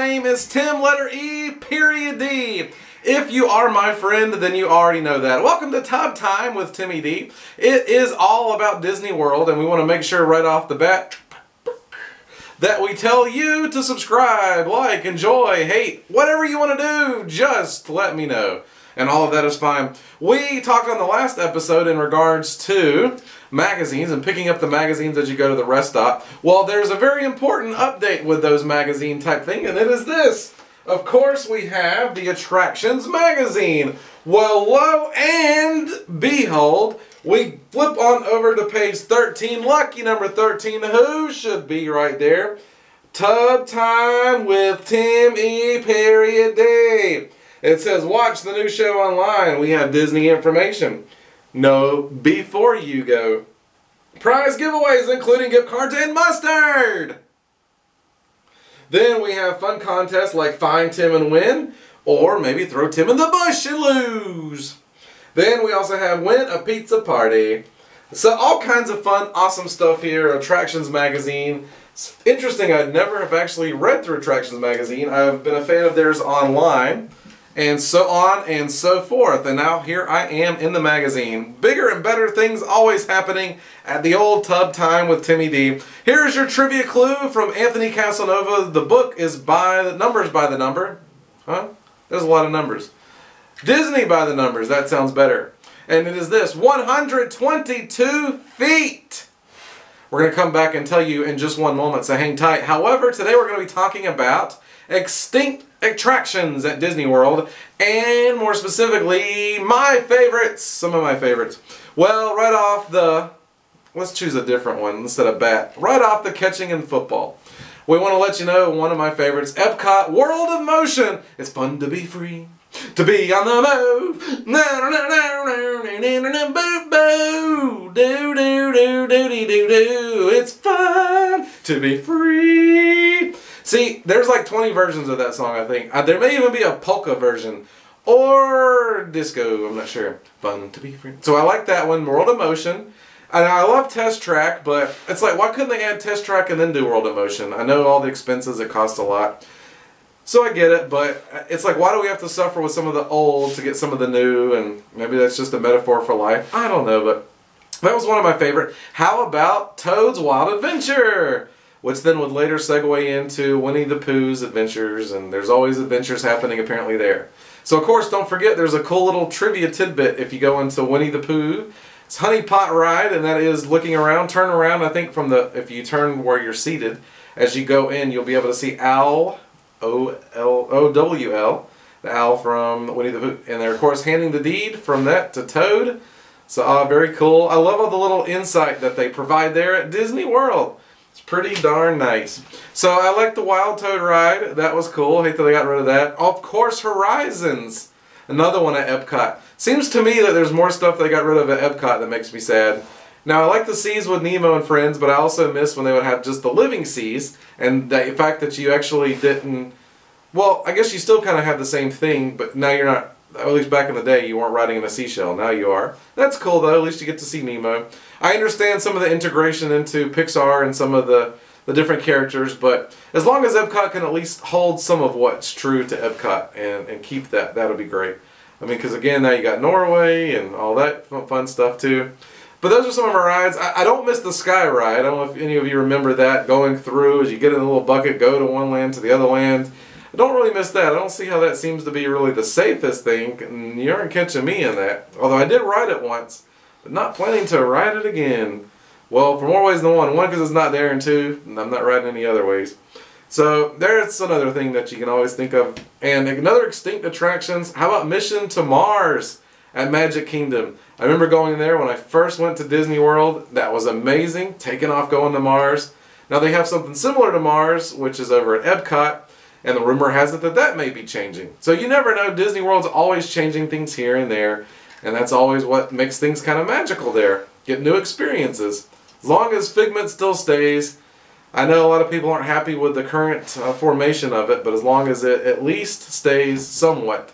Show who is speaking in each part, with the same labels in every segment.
Speaker 1: name is Tim, letter E, period D. If you are my friend, then you already know that. Welcome to Tub Time with Timmy D. It is all about Disney World, and we want to make sure right off the bat that we tell you to subscribe, like, enjoy, hate, whatever you want to do, just let me know. And all of that is fine. We talked on the last episode in regards to magazines and picking up the magazines as you go to the rest stop. Well, there's a very important update with those magazine type thing, and it is this. Of course, we have the Attractions magazine. Well, lo and behold, we flip on over to page 13, lucky number 13, who should be right there? Tub Time with Tim E. period D. It says, watch the new show online. We have Disney information. No, before you go. Prize giveaways, including gift cards and mustard. Then we have fun contests like Find Tim and Win, or maybe throw Tim in the bush and lose. Then we also have Win a Pizza Party. So all kinds of fun, awesome stuff here. Attractions magazine. It's interesting, I never have actually read through Attractions magazine. I've been a fan of theirs online, and so on and so forth. And now here I am in the magazine. Bigger and better things always happening at the old Tub Time with Timmy D. Here's your trivia clue from Anthony Casanova. The book is by the number. Huh? There's a lot of numbers. Disney by the numbers. That sounds better. And it is this: 122 feet. We're going to come back and tell you in just one moment, so hang tight. However, today we're going to be talking about extinct attractions at Disney World, and more specifically, my favorites, some of my favorites. Well, right off the, let's choose a different one instead of bat. Right off the catching in football. We want to let you know one of my favorites, Epcot World of Motion. It's fun to be free, to be on the move. It's fun to be free. See, there's like 20 versions of that song, I think. There may even be a polka version. Or disco, I'm not sure. Fun to be free. So I like that one, World of Motion. And I love Test Track, but it's like, why couldn't they add Test Track and then do World of Motion? I know all the expenses, it costs a lot. So I get it, but it's like, why do we have to suffer with some of the old to get some of the new? And maybe that's just a metaphor for life. I don't know, but that was one of my favorite. How about Toad's Wild Adventure? Which then would later segue into Winnie the Pooh's adventures, and there's always adventures happening apparently there. So of course, don't forget, there's a cool little trivia tidbit if you go into Winnie the Pooh's Honey Pot Ride, and that is looking around, turn around, I think from the, if you turn where you're seated, as you go in, you'll be able to see Owl, O-W-L, the owl from Winnie the Pooh, and they're of course handing the deed from that to Toad. So very cool. I love all the little insight that they provide there at Disney World. It's pretty darn nice. So I like the Wild Toad ride. That was cool. Hate that they got rid of that. Of course, Horizons. Another one at Epcot. Seems to me that there's more stuff they got rid of at Epcot that makes me sad. Now, I like the seas with Nemo and friends, but I also miss when they would have just the living seas, and the fact that you actually didn't, well, I guess you still kind of have the same thing, but now you're not, at least back in the day, you weren't riding in a seashell. Now you are. That's cool, though. At least you get to see Nemo. I understand some of the integration into Pixar and some of the different characters, but as long as Epcot can at least hold some of what's true to Epcot and keep that, that'll be great. I mean, because again, now you got Norway and all that fun stuff, too. But those are some of our rides. I don't miss the Sky Ride. I don't know if any of you remember that, going through as you get in a little bucket, go to one land to the other land. I don't really miss that. I don't see how that seems to be really the safest thing, and you aren't catching me in that. Although I did ride it once, but not planning to ride it again. Well, for more ways than one. One, because it's not there, and two, I'm not riding any other ways. So there's another thing that you can always think of. And another extinct attractions, how about Mission to Mars at Magic Kingdom? I remember going there when I first went to Disney World. That was amazing, taking off going to Mars. Now they have something similar to Mars, which is over at Epcot, and the rumor has it that that may be changing. So you never know, Disney World's always changing things here and there, and that's always what makes things kind of magical there. Get new experiences. As long as Figment still stays. I know a lot of people aren't happy with the current formation of it, but as long as it at least stays somewhat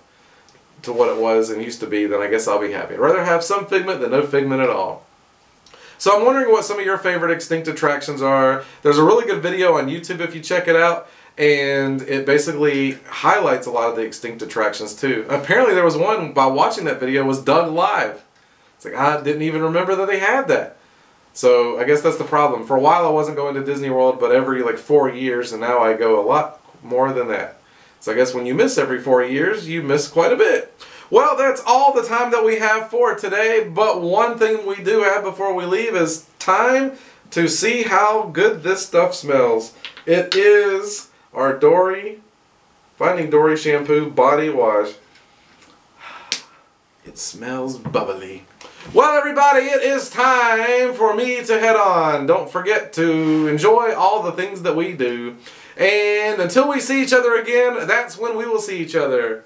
Speaker 1: to what it was and used to be, then I guess I'll be happy. I'd rather have some Figment than no Figment at all. So I'm wondering what some of your favorite extinct attractions are. There's a really good video on YouTube if you check it out. And it basically highlights a lot of the extinct attractions too. Apparently there was one, by watching that video, was Doug Live. It's like, I didn't even remember that they had that. So I guess that's the problem. For a while I wasn't going to Disney World, but every like 4 years, and now I go a lot more than that. So I guess when you miss every 4 years, you miss quite a bit. Well, that's all the time that we have for today, but one thing we do have before we leave is time to see how good this stuff smells. It is our Finding Dory Shampoo Body Wash. It smells bubbly. Well, everybody, it is time for me to head on. Don't forget to enjoy all the things that we do. And until we see each other again, that's when we will see each other.